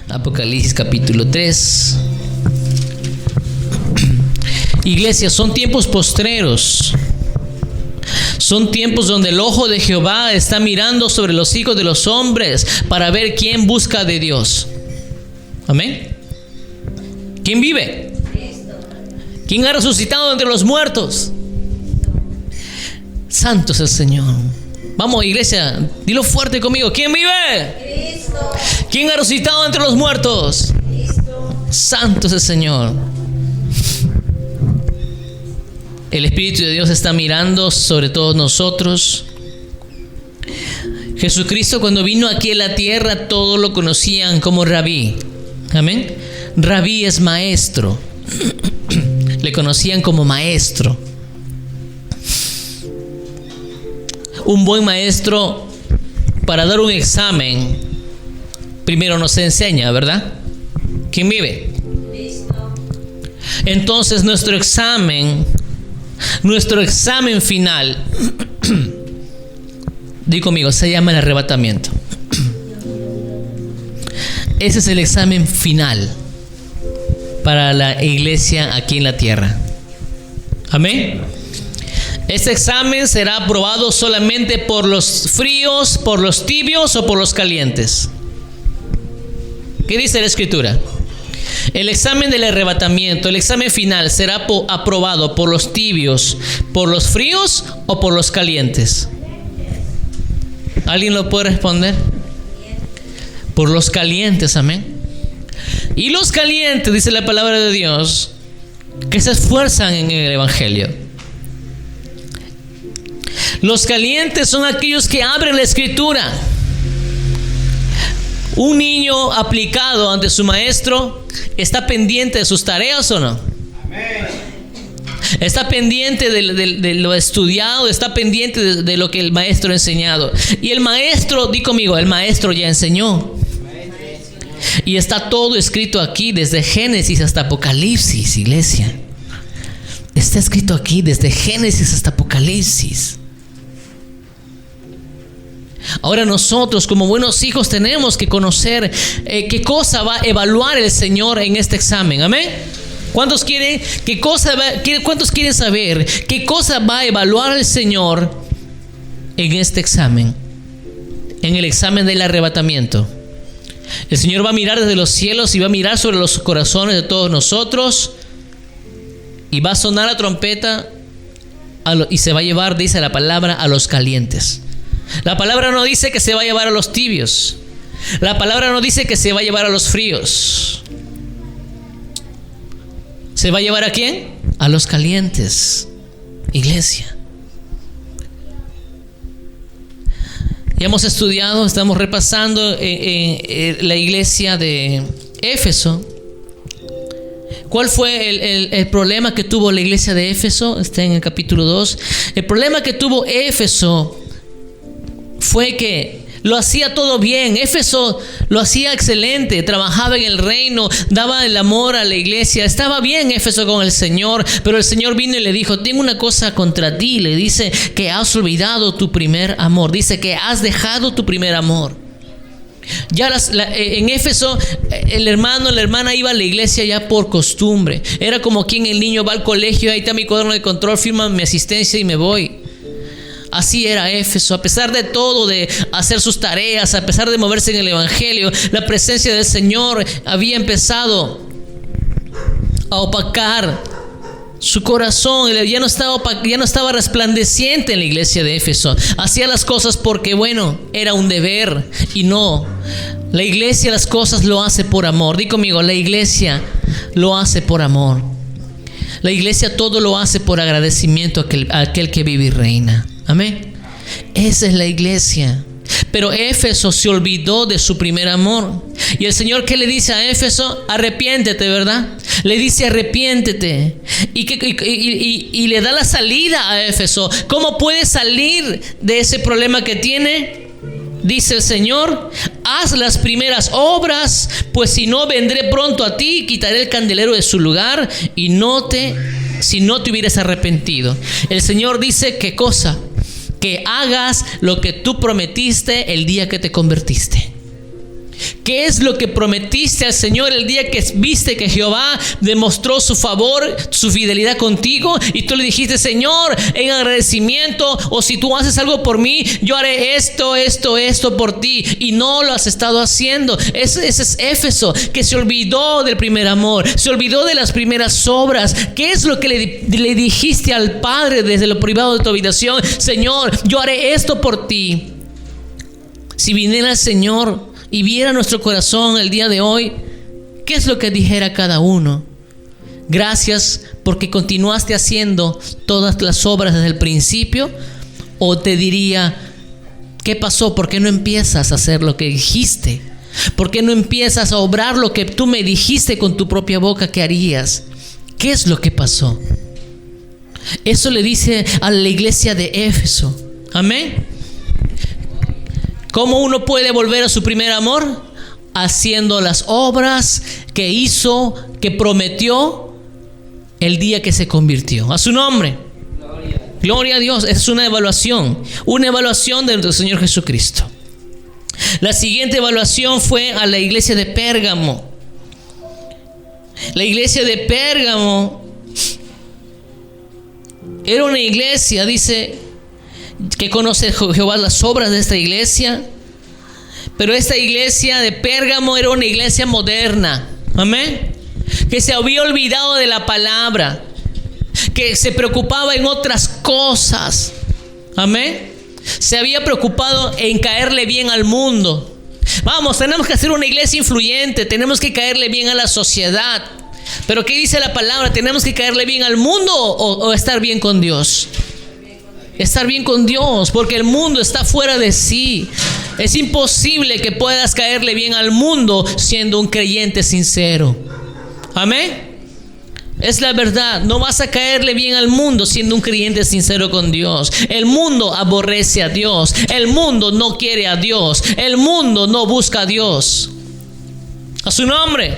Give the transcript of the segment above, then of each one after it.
Apocalipsis capítulo 3. Iglesia, son tiempos postreros. Son tiempos donde el ojo de Jehová está mirando sobre los hijos de los hombres para ver quién busca de Dios. Amén. ¿Quién vive? ¿Quién ha resucitado entre los muertos? Santo es el Señor. Vamos, iglesia, dilo fuerte conmigo. ¿Quién vive? Cristo. ¿Quién ha resucitado entre los muertos? Cristo. Santo es el Señor. El Espíritu de Dios está mirando sobre todos nosotros. Jesucristo, cuando vino aquí a la tierra, todos lo conocían como Rabí. Amén. Rabí es maestro. Le conocían como maestro. Un buen maestro, para dar un examen, primero nos enseña, ¿verdad? ¿Quién vive? Entonces nuestro examen final, di conmigo, se llama el arrebatamiento. Ese es el examen final para la iglesia aquí en la tierra. Amén. Este examen será aprobado solamente por los fríos, por los tibios o por los calientes. ¿Qué dice la Escritura? El examen del arrebatamiento, el examen final, será aprobado por los tibios, por los fríos o por los calientes. ¿Alguien lo puede responder? Por los calientes, amén. Y los calientes, dice la palabra de Dios, que se esfuerzan en el Evangelio. Los calientes son aquellos que abren la Escritura. Un niño aplicado ante su maestro está pendiente de sus tareas, ¿o no? Amén. Está pendiente de lo estudiado, está pendiente de lo que el maestro ha enseñado. Y el maestro, di conmigo, el maestro ya enseñó. Y está todo escrito aquí desde Génesis hasta Apocalipsis, iglesia. Está escrito aquí desde Génesis hasta Apocalipsis. Ahora nosotros como buenos hijos tenemos que conocer qué cosa va a evaluar el Señor en este examen. Amén. ¿Cuántos quieren saber qué cosa va a evaluar el Señor en este examen? En el examen del arrebatamiento. El Señor va a mirar desde los cielos y va a mirar sobre los corazones de todos nosotros y va a sonar la trompeta y se va a llevar, dice la palabra, a los calientes. La palabra no dice que se va a llevar a los tibios. La palabra no dice que se va a llevar a los fríos. ¿Se va a llevar a quién? A los calientes, iglesia. Ya hemos estudiado, estamos repasando en la iglesia de Éfeso. ¿Cuál fue el problema que tuvo la iglesia de Éfeso? Está en el capítulo 2. El problema que tuvo Éfeso fue que lo hacía todo bien. Éfeso lo hacía excelente, trabajaba en el reino, daba el amor a la iglesia, estaba bien Éfeso con el Señor, pero el Señor vino y le dijo: tengo una cosa contra ti. Le dice que has olvidado tu primer amor, dice que has dejado tu primer amor. Ya en Éfeso el hermano, la hermana iba a la iglesia ya por costumbre. Era como quien el niño va al colegio: ahí está mi cuaderno de control, firma mi asistencia y me voy. Así era Éfeso. A pesar de todo, de hacer sus tareas, a pesar de moverse en el Evangelio, la presencia del Señor había empezado a opacar su corazón. Ya no estaba resplandeciente en la iglesia de Éfeso. Hacía las cosas porque, bueno, era un deber. Y no, la iglesia las cosas lo hace por amor. Di conmigo, la iglesia lo hace por amor. La iglesia todo lo hace por agradecimiento a aquel que vive y reina. Amén. Esa es la iglesia. Pero Éfeso se olvidó de su primer amor. Y el Señor, ¿qué le dice a Éfeso? Arrepiéntete, ¿verdad? Le dice arrepiéntete. Y le da la salida a Éfeso. ¿Cómo puede salir de ese problema que tiene? Dice el Señor: haz las primeras obras, pues si no, vendré pronto a ti y quitaré el candelero de su lugar si no te hubieras arrepentido. El Señor dice: ¿qué cosa? Que hagas lo que tú prometiste el día que te convertiste. ¿Qué es lo que prometiste al Señor el día que viste que Jehová demostró su favor, su fidelidad contigo? Y tú le dijiste: Señor, en agradecimiento, o si tú haces algo por mí, yo haré esto por ti. Y no lo has estado haciendo. Ese es Éfeso, que se olvidó del primer amor, se olvidó de las primeras obras. ¿Qué es lo que le dijiste al Padre desde lo privado de tu habitación? Señor, yo haré esto por ti. Si viniera el Señor y viera nuestro corazón el día de hoy, ¿qué es lo que dijera cada uno? Gracias porque continuaste haciendo todas las obras desde el principio. O te diría: ¿qué pasó? ¿Por qué no empiezas a hacer lo que dijiste? ¿Por qué no empiezas a obrar lo que tú me dijiste con tu propia boca que harías? ¿Qué es lo que pasó? Eso le dice a la iglesia de Éfeso. Amén. ¿Cómo uno puede volver a su primer amor? Haciendo las obras que hizo, que prometió el día que se convirtió. A su nombre. Gloria a Dios. Es una evaluación de nuestro Señor Jesucristo. La siguiente evaluación fue a la iglesia de Pérgamo. La iglesia de Pérgamo era una iglesia, dice, que conoce Jehová las obras de esta iglesia. Pero esta iglesia de Pérgamo era una iglesia moderna. Amén. Que se había olvidado de la palabra, que se preocupaba en otras cosas. Amén. Se había preocupado en caerle bien al mundo. Vamos, tenemos que hacer una iglesia influyente, tenemos que caerle bien a la sociedad. Pero ¿qué dice la palabra? ¿Tenemos que caerle bien al mundo o estar bien con Dios? Estar bien con Dios, porque el mundo está fuera de sí. Es imposible que puedas caerle bien al mundo siendo un creyente sincero. Amén. Es la verdad. No vas a caerle bien al mundo siendo un creyente sincero con Dios. El mundo aborrece a Dios. El mundo no quiere a Dios. El mundo no busca a Dios. A su nombre.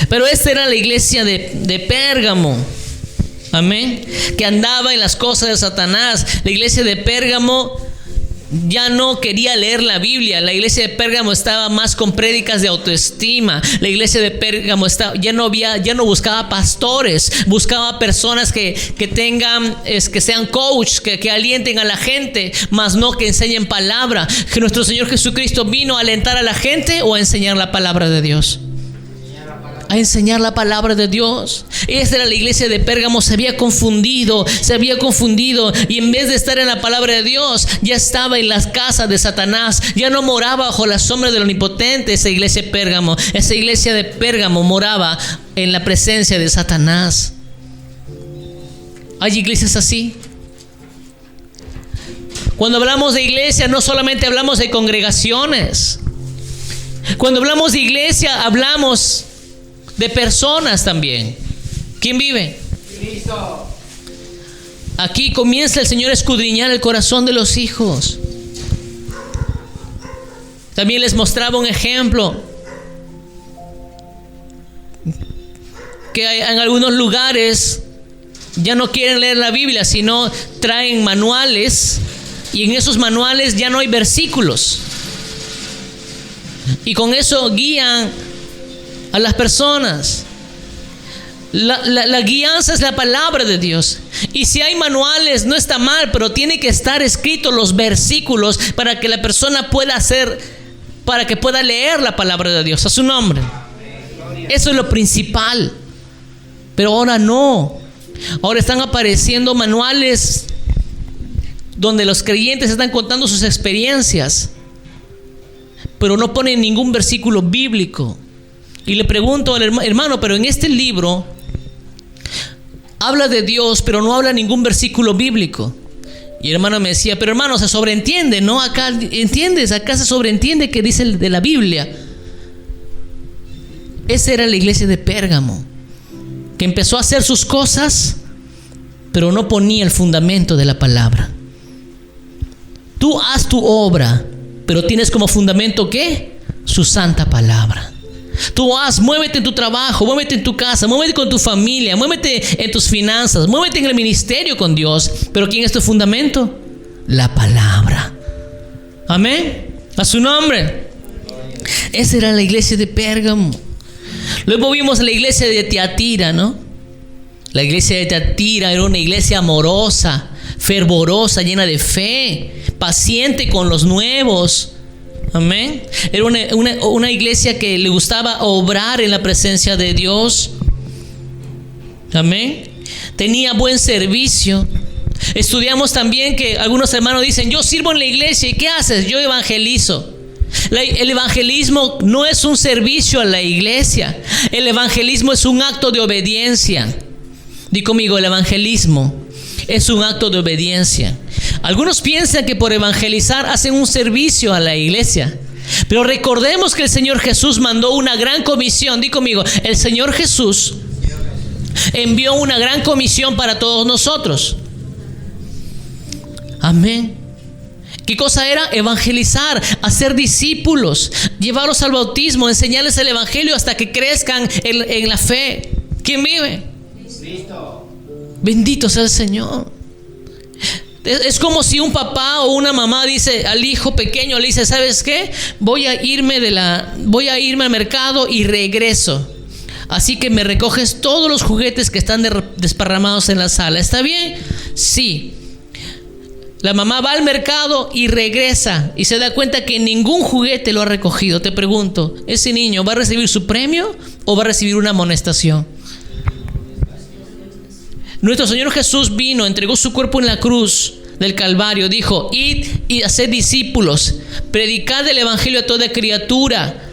Pero esta era la iglesia de Pérgamo. Amén. Que andaba en las cosas de Satanás. La iglesia de Pérgamo ya no quería leer la Biblia. La iglesia de Pérgamo estaba más con prédicas de autoestima. La iglesia de Pérgamo ya no buscaba pastores, buscaba personas que tengan, que sean coach, que alienten a la gente, más no que enseñen palabra. Que nuestro Señor Jesucristo vino a alentar a la gente o a enseñar la palabra de Dios. A enseñar la palabra de Dios. Esta era la iglesia de Pérgamo. Se había confundido y en vez de estar en la palabra de Dios, ya estaba en las casas de Satanás. Ya no moraba bajo la sombra del Omnipotente. Esa iglesia de Pérgamo, moraba en la presencia de Satanás. ¿Hay iglesias así? Cuando hablamos de iglesia, no solamente hablamos de congregaciones. Cuando hablamos de iglesia, hablamos de personas también. ¿Quién vive? Cristo. Aquí comienza el Señor a escudriñar el corazón de los hijos. También les mostraba un ejemplo, que en algunos lugares ya no quieren leer la Biblia, sino traen manuales, y en esos manuales ya no hay versículos, y con eso guían a las personas. La guianza es la palabra de Dios. Y si hay manuales, no está mal, pero tiene que estar escritos los versículos para que la persona pueda leer la palabra de Dios. A su nombre. Eso es lo principal. Pero ahora no. Ahora están apareciendo manuales donde los creyentes están contando sus experiencias, pero no ponen ningún versículo bíblico. Y le pregunto al hermano, pero en este libro habla de Dios, pero no habla ningún versículo bíblico. Y el hermano me decía, pero hermano, se sobreentiende, ¿no? Acá, ¿entiendes? Acá se sobreentiende que dice de la Biblia. Esa era la iglesia de Pérgamo, que empezó a hacer sus cosas, pero no ponía el fundamento de la palabra. Tú haz tu obra, pero tienes como fundamento, ¿qué? Su santa palabra. Tú muévete en tu trabajo, muévete en tu casa, muévete con tu familia, muévete en tus finanzas, muévete en el ministerio con Dios. Pero ¿quién es tu fundamento? La palabra. Amén. A su nombre. Esa era la iglesia de Pérgamo. Luego vimos la iglesia de Tiatira, ¿no? La iglesia de Tiatira era una iglesia amorosa, fervorosa, llena de fe, paciente con los nuevos. Amén. Era una iglesia que le gustaba obrar en la presencia de Dios. Amén. Tenía buen servicio. Estudiamos también que algunos hermanos dicen: yo sirvo en la iglesia. ¿Y qué haces? Yo evangelizo. El evangelismo no es un servicio a la iglesia. El evangelismo es un acto de obediencia. Di conmigo: el evangelismo es un acto de obediencia. Algunos piensan que por evangelizar hacen un servicio a la iglesia, pero recordemos que el Señor Jesús mandó una gran comisión. Di conmigo: el Señor Jesús envió una gran comisión para todos nosotros. Amén. ¿Qué cosa era? Evangelizar, hacer discípulos, llevarlos al bautismo, enseñarles el evangelio hasta que crezcan en la fe. ¿Quién vive? Cristo. Bendito sea el Señor. Es como si un papá o una mamá dice al hijo pequeño, le dice: ¿sabes qué? Voy a irme al mercado y regreso. Así que me recoges todos los juguetes que están desparramados en la sala. ¿Está bien? Sí. La mamá va al mercado y regresa y se da cuenta que ningún juguete lo ha recogido. Te pregunto, ¿ese niño va a recibir su premio o va a recibir una amonestación? Nuestro Señor Jesús vino, entregó su cuerpo en la cruz del Calvario. Dijo: id y haced discípulos, predicad el evangelio a toda criatura,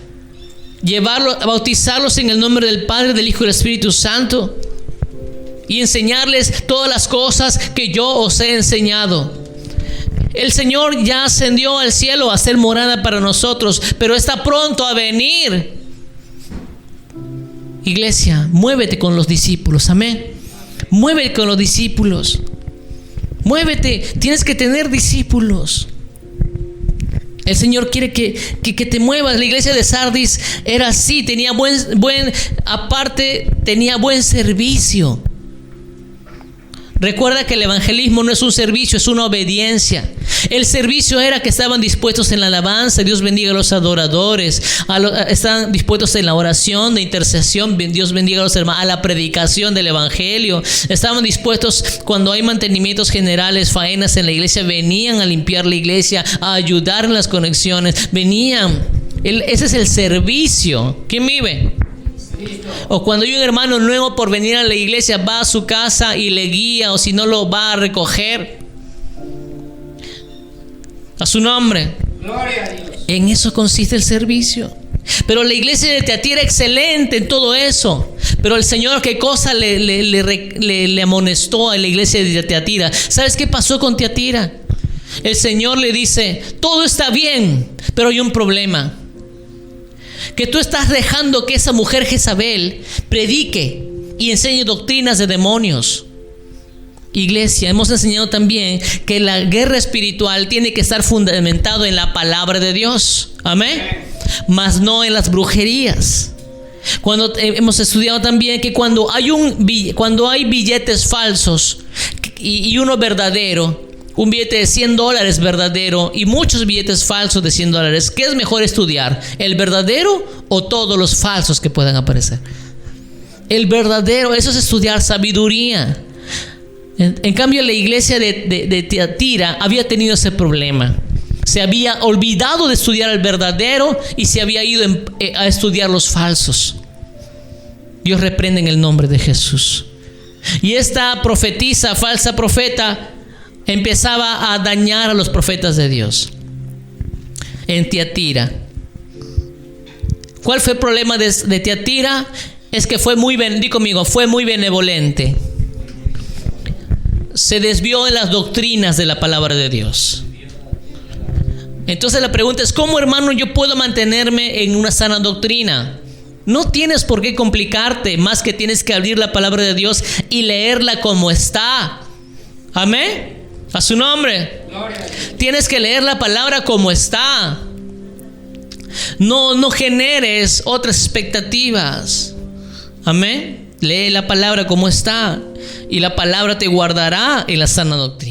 bautizarlos en el nombre del Padre, del Hijo y del Espíritu Santo, y enseñarles todas las cosas que yo os he enseñado. El Señor ya ascendió al cielo a hacer morada para nosotros, pero está pronto a venir. Iglesia, muévete con los discípulos. Amén. Muévete con los discípulos. Muévete. Tienes que tener discípulos. El Señor quiere que te muevas. La iglesia de Sardis era así. Tenía tenía buen servicio. Recuerda que el evangelismo no es un servicio, es una obediencia. El servicio era que estaban dispuestos en la alabanza. Dios bendiga a los adoradores. Estaban dispuestos en la oración de intercesión. Dios bendiga a los hermanos. A la predicación del evangelio. Estaban dispuestos cuando hay mantenimientos generales, faenas en la iglesia. Venían a limpiar la iglesia, a ayudar en las conexiones. Venían. Ese es el servicio. ¿Quién vive? O cuando hay un hermano nuevo por venir a la iglesia, va a su casa y le guía, o si no lo va a recoger. A su nombre. Gloria a Dios. En eso consiste el servicio. Pero la iglesia de Tiatira era excelente en todo eso. Pero el Señor, ¿qué cosa le amonestó a la iglesia de Tiatira? ¿Sabes qué pasó con Tiatira? El Señor le dice: todo está bien, pero hay un problema. Que tú estás dejando que esa mujer Jezabel predique y enseñe doctrinas de demonios. Iglesia, hemos enseñado también que la guerra espiritual tiene que estar fundamentado en la palabra de Dios. Amén. Mas no en las brujerías. Cuando hemos estudiado también que cuando hay billetes falsos y uno verdadero, un billete de $100 verdadero y muchos billetes falsos de $100, ¿qué es mejor estudiar? ¿El verdadero o todos los falsos que puedan aparecer? El verdadero, eso es estudiar sabiduría. En cambio, la iglesia de Tiatira había tenido ese problema. Se había olvidado de estudiar el verdadero y se había ido a estudiar los falsos. Dios reprende en el nombre de Jesús. Y esta profetisa, falsa profeta, empezaba a dañar a los profetas de Dios en Tiatira. ¿Cuál fue el problema de Tiatira? Es que fue muy benevolente. Se desvió de las doctrinas de la palabra de Dios. Entonces la pregunta es: ¿cómo, hermano, yo puedo mantenerme en una sana doctrina? No tienes por qué complicarte, más que tienes que abrir la palabra de Dios y leerla como está. Amén. A su nombre. Tienes que leer la palabra como está. No generes otras expectativas. Amén. Lee la palabra como está y la palabra te guardará en la sana doctrina.